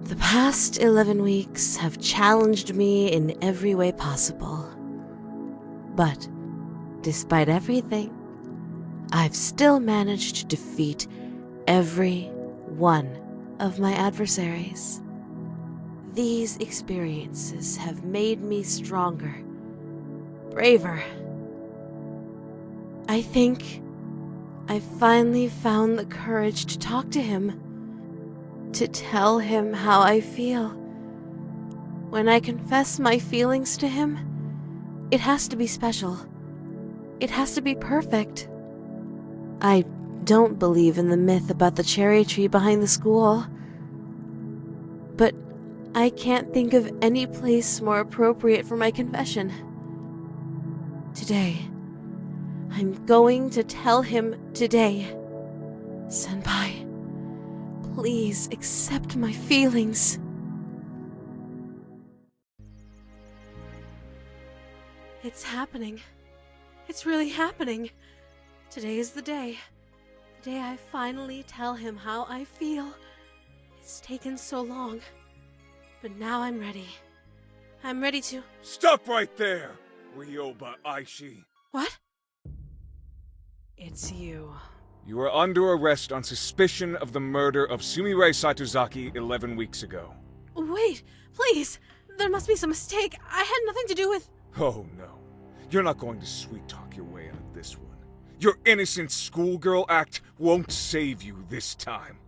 The past 11 weeks have challenged me in every way possible. But, despite everything, I've still managed to defeat every one of my adversaries. These experiences have made me stronger, braver. I think I finally found the courage to talk to him, to tell him how I feel. When I confess my feelings to him, it has to be special. It has to be perfect. I don't believe in the myth about the cherry tree behind the school, but I can't think of any place more appropriate for my confession. Today, I'm going to tell him today. Senpai, please accept my feelings. It's happening. It's really happening. Today is the day. The day I finally tell him how I feel. It's taken so long. But now I'm ready. I'm ready to... Stop right there, Ryoba Aishi. What? It's you. You are under arrest on suspicion of the murder of Sumire Saitozaki 11 weeks ago. Wait, please. There must be some mistake. I had nothing to do with... Oh no. You're not going to sweet-talk your way out of this one. Your innocent schoolgirl act won't save you this time.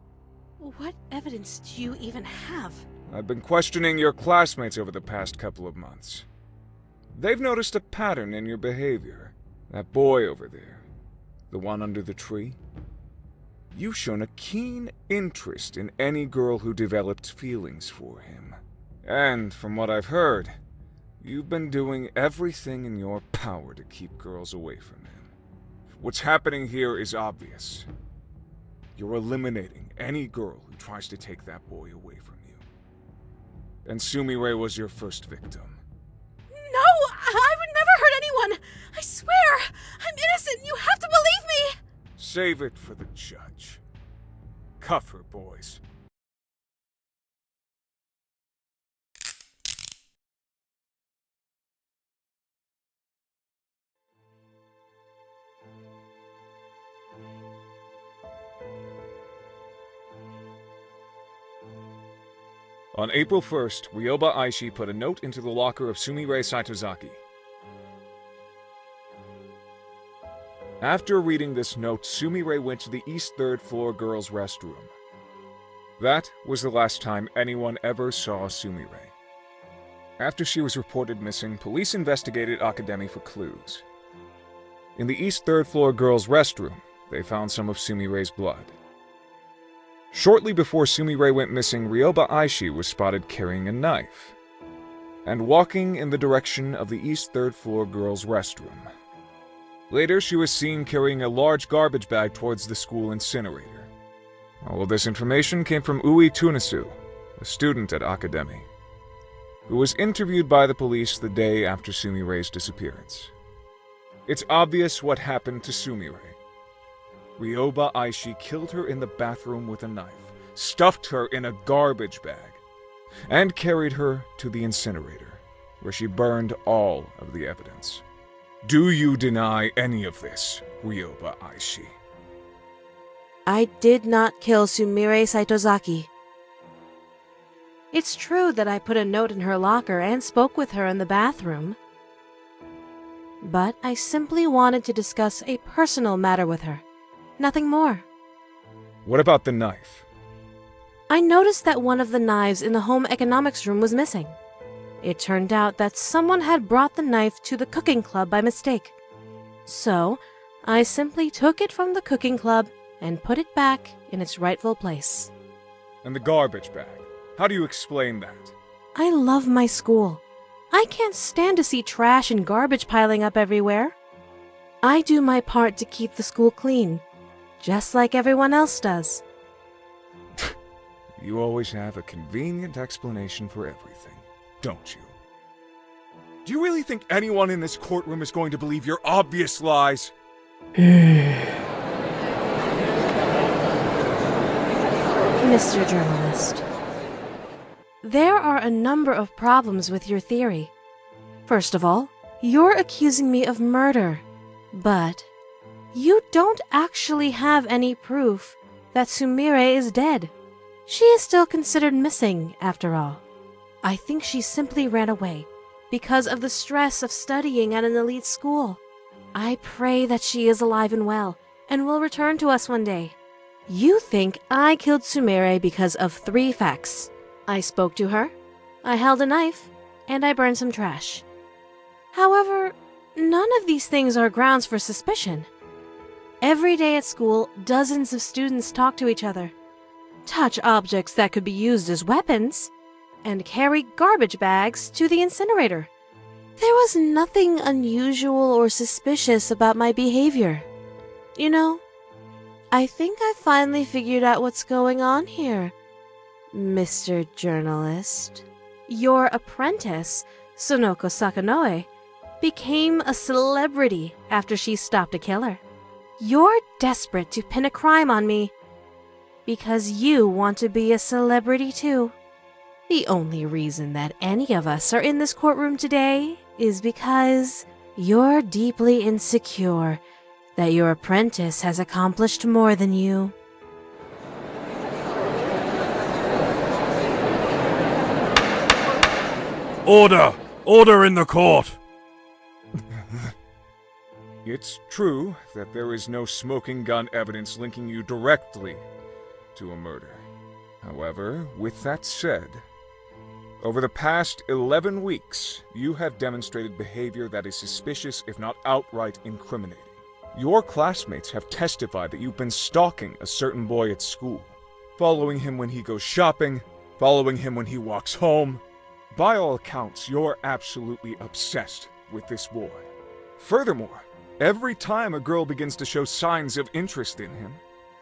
What evidence do you even have? I've been questioning your classmates over the past couple of months. They've noticed a pattern in your behavior. That boy over there, the one under the tree. You've shown a keen interest in any girl who developed feelings for him. And from what I've heard, you've been doing everything in your power to keep girls away from him. What's happening here is obvious. You're eliminating any girl who tries to take that boy away from you. And Sumire was your first victim. No! I would never hurt anyone! I swear! I'm innocent! You have to believe me! Save it for the judge. Cuff her, boys. On April 1st, Ryoba Aishi put a note into the locker of Sumire Saitozaki. After reading this note, Sumire went to the East 3rd floor girls' restroom. That was the last time anyone ever saw Sumire. After she was reported missing, police investigated Academy for clues. In the East 3rd floor girls' restroom, they found some of Sumire's blood. Shortly before Sumire went missing, Ryoba Aishi was spotted carrying a knife and walking in the direction of the East 3rd floor girls' restroom. Later, she was seen carrying a large garbage bag towards the school incinerator. All of this information came from Ui Tunisu, a student at Academy, who was interviewed by the police the day after Sumire's disappearance. It's obvious what happened to Sumire. Ryoba Aishi killed her in the bathroom with a knife, stuffed her in a garbage bag, and carried her to the incinerator, where she burned all of the evidence. Do you deny any of this, Ryoba Aishi? I did not kill Sumire Saitozaki. It's true that I put a note in her locker and spoke with her in the bathroom. But I simply wanted to discuss a personal matter with her. Nothing more. What about the knife? I noticed that one of the knives in the home economics room was missing. It turned out that someone had brought the knife to the cooking club by mistake. So, I simply took it from the cooking club and put it back in its rightful place. And the garbage bag? How do you explain that? I love my school. I can't stand to see trash and garbage piling up everywhere. I do my part to keep the school clean, just like everyone else does. You always have a convenient explanation for everything, don't you? Do you really think anyone in this courtroom is going to believe your obvious lies? Mr. Journalist, There are a number of problems with your theory. First of all, you're accusing me of murder, but you don't actually have any proof that Sumire is dead. She is still considered missing, after all. I think she simply ran away because of the stress of studying at an elite school. I pray that she is alive and well and will return to us one day. You think I killed Sumire because of 3 facts. I spoke to her, I held a knife, and I burned some trash. However, none of these things are grounds for suspicion. Every day at school, dozens of students talk to each other, touch objects that could be used as weapons, and carry garbage bags to the incinerator. There was nothing unusual or suspicious about my behavior. You know, I think I finally figured out what's going on here, Mr. Journalist. Your apprentice, Sonoko Sakanoe, became a celebrity after she stopped a killer. You're desperate to pin a crime on me because you want to be a celebrity too. The only reason that any of us are in this courtroom today is because you're deeply insecure that your apprentice has accomplished more than you. Order! Order in the court! It's true that there is no smoking gun evidence linking you directly to a murder. However, with that said, over the past 11 weeks, you have demonstrated behavior that is suspicious, if not outright incriminating. Your classmates have testified that you've been stalking a certain boy at school, following him when he goes shopping, following him when he walks home. By all accounts, you're absolutely obsessed with this boy. Furthermore, every time a girl begins to show signs of interest in him,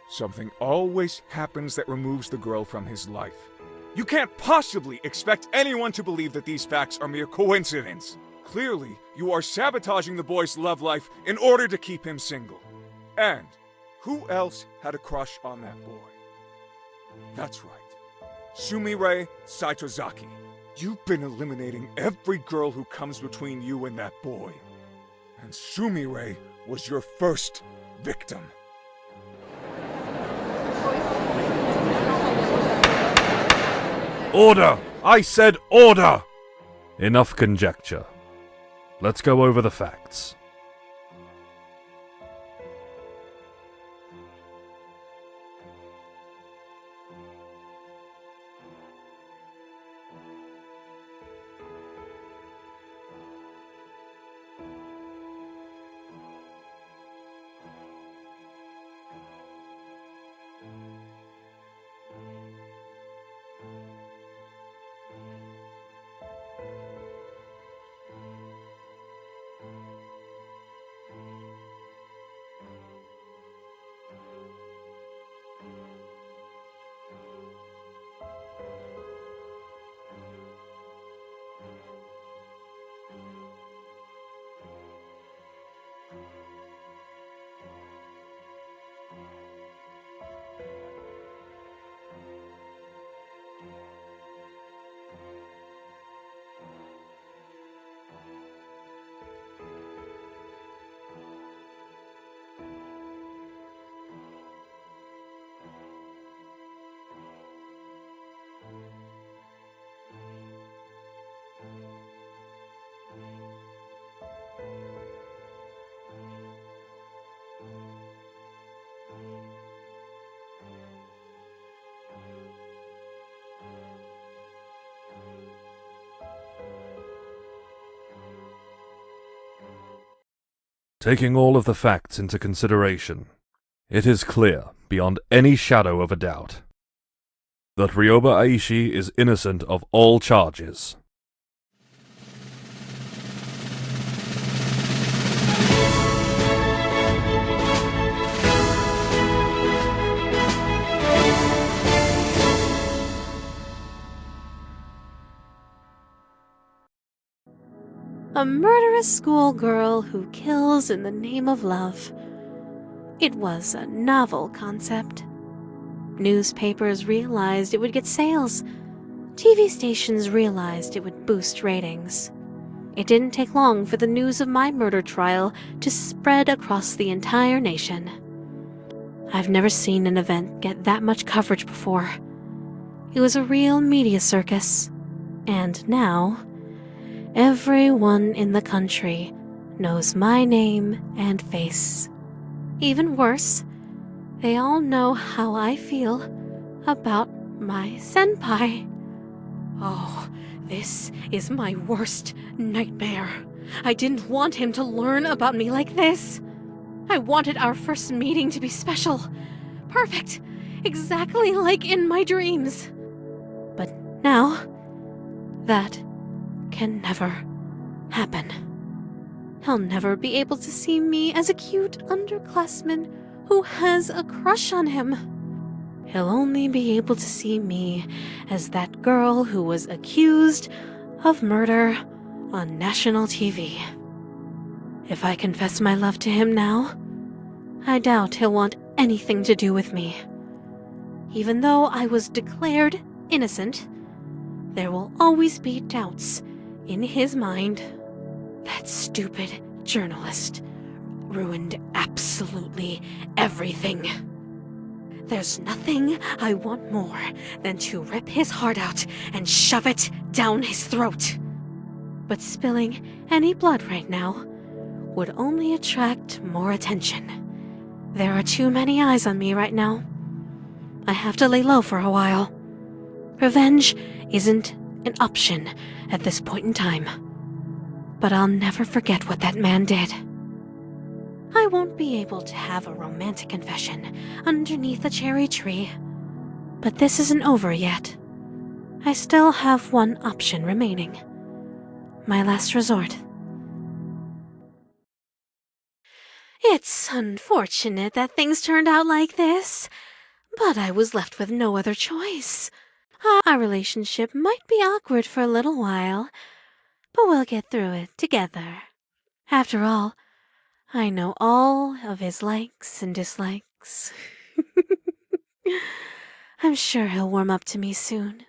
something always happens that removes the girl from his life. You can't possibly expect anyone to believe that these facts are mere coincidence. Clearly, you are sabotaging the boy's love life in order to keep him single. And who else had a crush on that boy? That's right, Sumire Saitozaki. You've been eliminating every girl who comes between you and that boy. And Sumire was your first victim. Order! I said order! Enough conjecture. Let's go over the facts. Taking all of the facts into consideration, it is clear, beyond any shadow of a doubt, that Ryoba Aishi is innocent of all charges. A murderous schoolgirl who kills in the name of love. It was a novel concept. Newspapers realized it would get sales. TV stations realized it would boost ratings. It didn't take long for the news of my murder trial to spread across the entire nation. I've never seen an event get that much coverage before. It was a real media circus, and now everyone in the country knows my name and face. Even worse, they all know how I feel about my senpai. Oh, this is my worst nightmare. I didn't want him to learn about me like this. I wanted our first meeting to be special, perfect, exactly like in my dreams. But now, that can never happen. He'll never be able to see me as a cute underclassman who has a crush on him. He'll only be able to see me as that girl who was accused of murder on national TV. If I confess my love to him now, I doubt he'll want anything to do with me. Even though I was declared innocent, there will always be doubts in his mind. That stupid journalist ruined absolutely everything. There's nothing I want more than to rip his heart out and shove it down his throat. But spilling any blood right now would only attract more attention. There are too many eyes on me right now. I have to lay low for a while. Revenge isn't an option at this point in time. But I'll never forget what that man did. I won't be able to have a romantic confession underneath a cherry tree. But this isn't over yet. I still have one option remaining. My last resort. It's unfortunate that things turned out like this, but I was left with no other choice. Our relationship might be awkward for a little while, but we'll get through it together. After all, I know all of his likes and dislikes. I'm sure he'll warm up to me soon.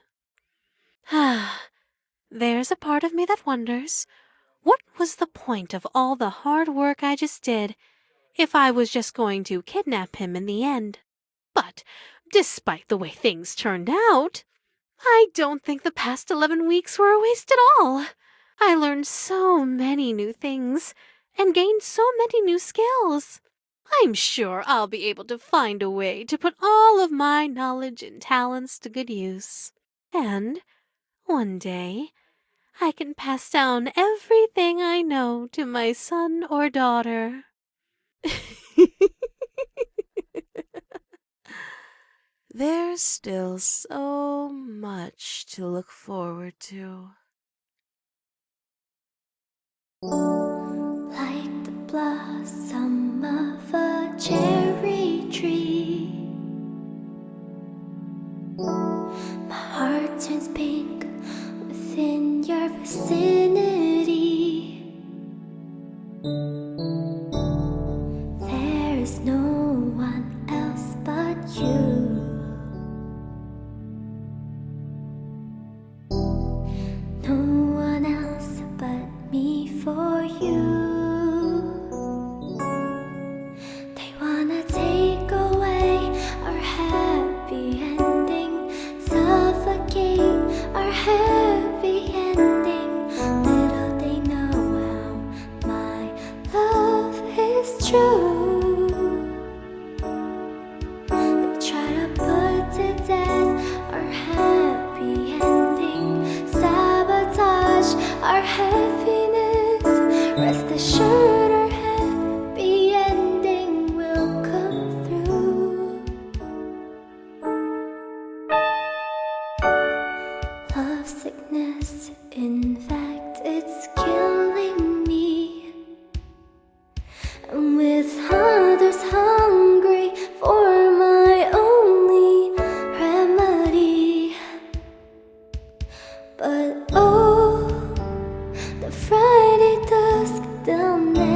There's a part of me that wonders, what was the point of all the hard work I just did if I was just going to kidnap him in the end? But despite the way things turned out, I don't think the past 11 weeks were a waste at all. I learned so many new things and gained so many new skills. I'm sure I'll be able to find a way to put all of my knowledge and talents to good use. And one day, I can pass down everything I know to my son or daughter. There's still so much to look forward to. Like the blossom of a cherry tree, my heart turns pink within your vicinity. There is no one else but you. No one else but me for you. They wanna take away our happy ending, suffocate our happy ending. Little they know how my love is true. They try to put to death our happy ending, sabotage our happiness. Rest assured our happy ending will come through. Love sickness, in fact, it's killing me. And with others hungry for my only remedy. But oh, the Friday dusk, they'll never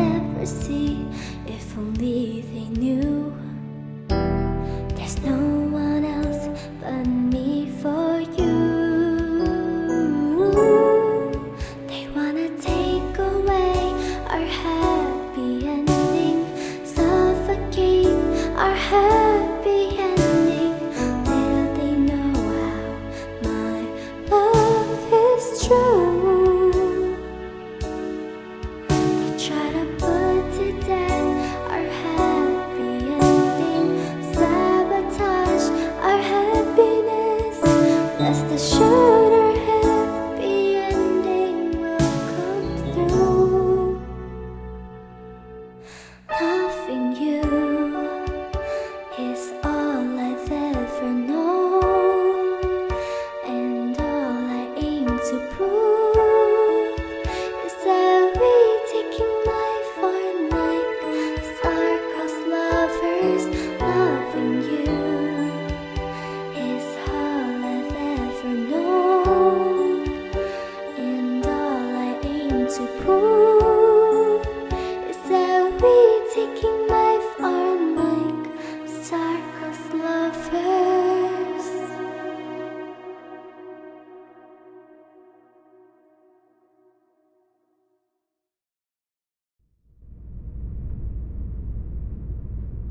want to prove is that we taking life on like star-crossed lovers.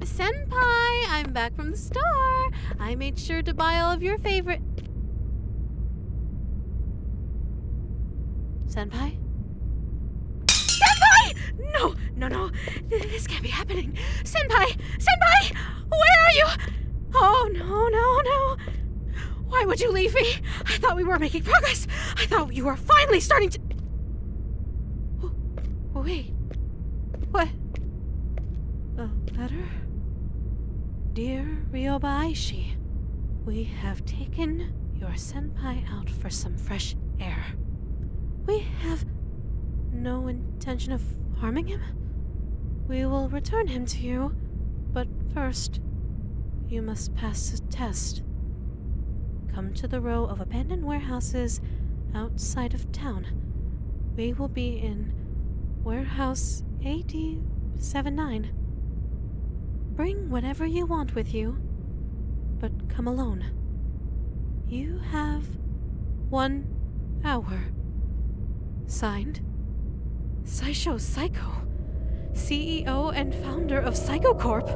Senpai, I'm back from the store. I made sure to buy all of your favorite... Senpai? Senpai! No, no, no. This can't be happening. Senpai! Senpai! Where are you? Oh, no, no, no. Why would you leave me? I thought we were making progress. I thought you were finally starting to... Oh, wait. What? A letter? Dear Ryoba Aishi, we have taken your senpai out for some fresh air. We have no intention of harming him. We will return him to you, but first, you must pass a test. Come to the row of abandoned warehouses outside of town. We will be in warehouse AD79. Bring whatever you want with you, but come alone. You have 1 hour. Signed, Saisho Psycho, CEO and founder of Psycho Corp.